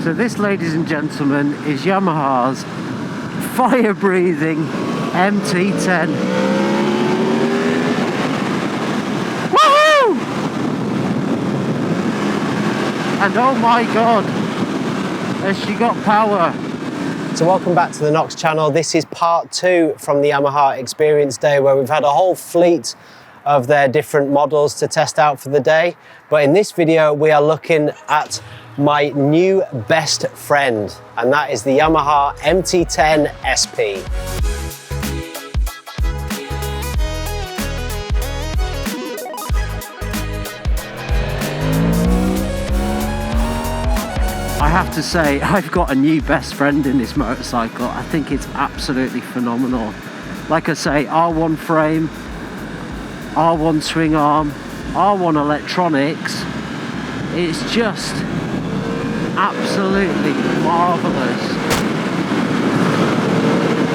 So this, ladies and gentlemen, is Yamaha's fire-breathing MT10. Woohoo! And oh my god, has she got power. So welcome back to the Knox channel. This is part 2 from the Yamaha Experience Day, where we've had a whole fleet of their different models to test out for the day. But in this video, we are looking at my new best friend, and that is the Yamaha MT10sp. I have to say, I've got a new best friend in this motorcycle. I think it's absolutely phenomenal. Like I say, R1 frame, R1 swing arm, R1 electronics. It's just absolutely marvellous.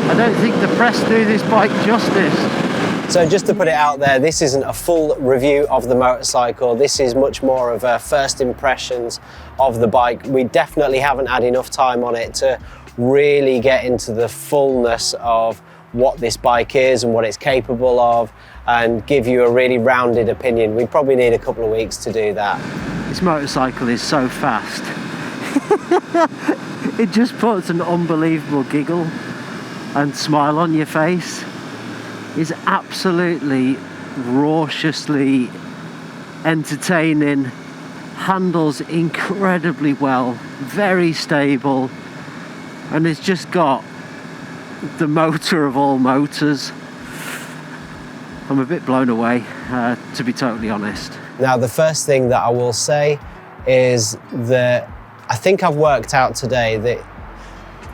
I don't think the press do this bike justice. So just to put it out there, this isn't a full review of the motorcycle. This is much more of a first impressions of the bike. We definitely haven't had enough time on it to really get into the fullness of what this bike is and what it's capable of, and give you a really rounded opinion. We probably need a couple of weeks to do that. This motorcycle is so fast. It just puts an unbelievable giggle and smile on your face. It's absolutely raucously entertaining, handles incredibly well, very stable, and it's just got the motor of all motors. I'm a bit blown away, to be totally honest. Now, the first thing that I will say is that I think I've worked out today that,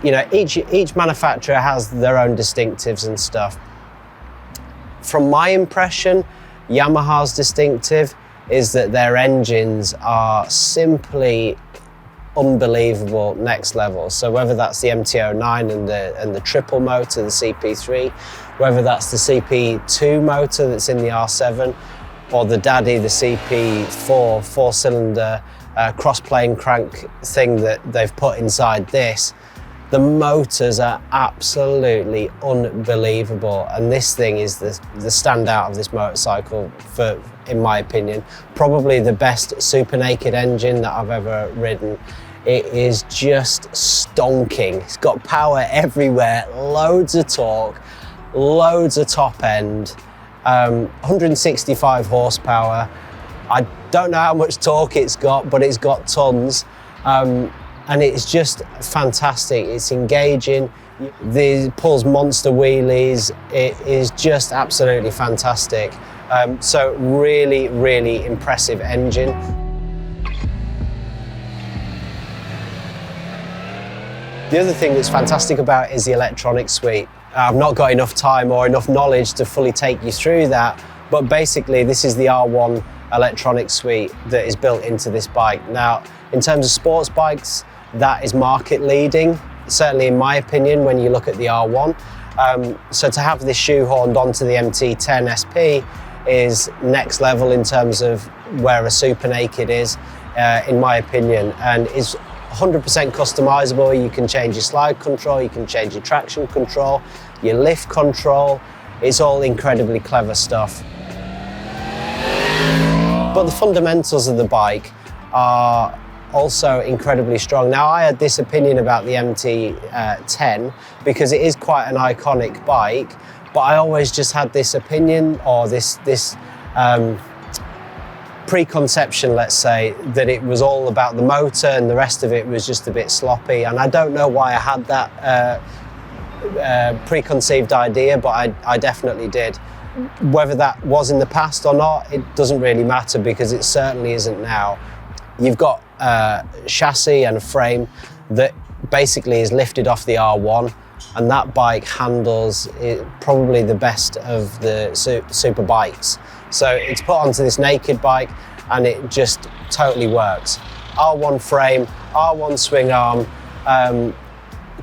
you know, each manufacturer has their own distinctives and stuff. From my impression, Yamaha's distinctive is that their engines are simply unbelievable, next level. So whether that's the MT-09 and the triple motor, the CP3, whether that's the CP2 motor that's in the R7, or the Daddy, the CP4 four-cylinder cross-plane crank thing that they've put inside this, the motors are absolutely unbelievable, and this thing is the standout of this motorcycle, in my opinion. Probably the best Supernaked engine that I've ever ridden. It is just stonking. It's got power everywhere, loads of torque, loads of top end, 165 horsepower. I don't know how much torque it's got, but it's got tons. And it's just fantastic. It's engaging. It pulls monster wheelies. It is just absolutely fantastic. So really, really impressive engine. The other thing that's fantastic about it is the electronic suite. I've not got enough time or enough knowledge to fully take you through that, but basically this is the R1 electronic suite that is built into this bike. Now, in terms of sports bikes, that is market leading, certainly in my opinion, when you look at the R1. So to have this shoehorned onto the MT10sp is next level in terms of where a Supernaked is, in my opinion, and is 100% customizable. You can change your slide control, you can change your traction control, your lift control. It's all incredibly clever stuff. But the fundamentals of the bike are also incredibly strong. Now, I had this opinion about the MT10 because it is quite an iconic bike, but I always just had this opinion, or this preconception, let's say, that it was all about the motor and the rest of it was just a bit sloppy. And I don't know why I had that preconceived idea, but I definitely did. Whether that was in the past or not, it doesn't really matter, because it certainly isn't now. You've got a chassis and a frame that basically is lifted off the R1, and that bike handles probably the best of the super bikes. So it's put onto this naked bike and it just totally works. R1 frame, R1 swing arm,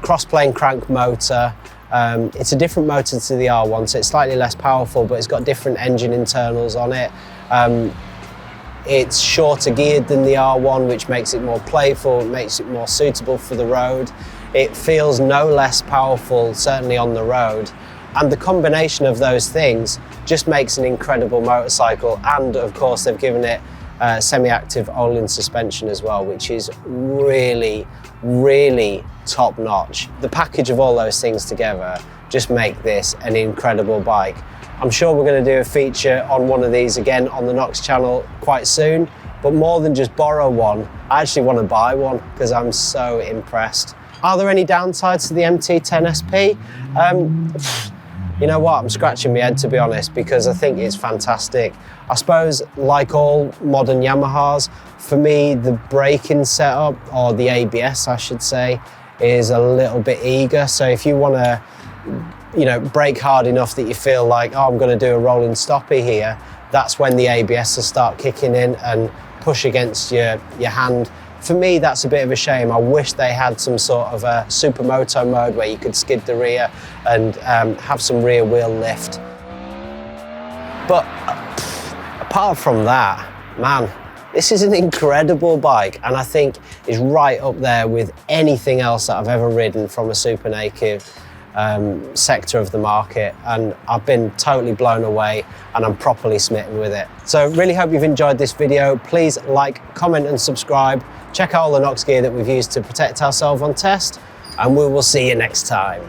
cross-plane crank motor. It's a different motor to the R1, so it's slightly less powerful, but it's got different engine internals on it. It's shorter geared than the R1, which makes it more playful, it makes it more suitable for the road. It feels no less powerful, certainly on the road. And the combination of those things just makes an incredible motorcycle. And of course, they've given it semi-active Öhlins suspension as well, which is really, really top notch. The package of all those things together just make this an incredible bike. I'm sure we're going to do a feature on one of these again on the Knox channel quite soon, but more than just borrow one, I actually want to buy one because I'm so impressed. Are there any downsides to the MT10sp? You know what, I'm scratching my head to be honest, because I think it's fantastic. I suppose like all modern Yamahas, for me the braking setup, or the ABS I should say, is a little bit eager. So if you want to, you know, brake hard enough that you feel like, oh, I'm going to do a rolling stoppie here, that's when the ABS will start kicking in and push against your hand. For me, that's a bit of a shame. I wish they had some sort of a supermoto mode where you could skid the rear and have some rear wheel lift. But apart from that, man, this is an incredible bike, and I think is right up there with anything else that I've ever ridden from a Supernaked sector of the market, and I've been totally blown away and I'm properly smitten with it. So really hope you've enjoyed this video. Please like, comment and subscribe. Check out all the Knox gear that we've used to protect ourselves on test, and we will see you next time.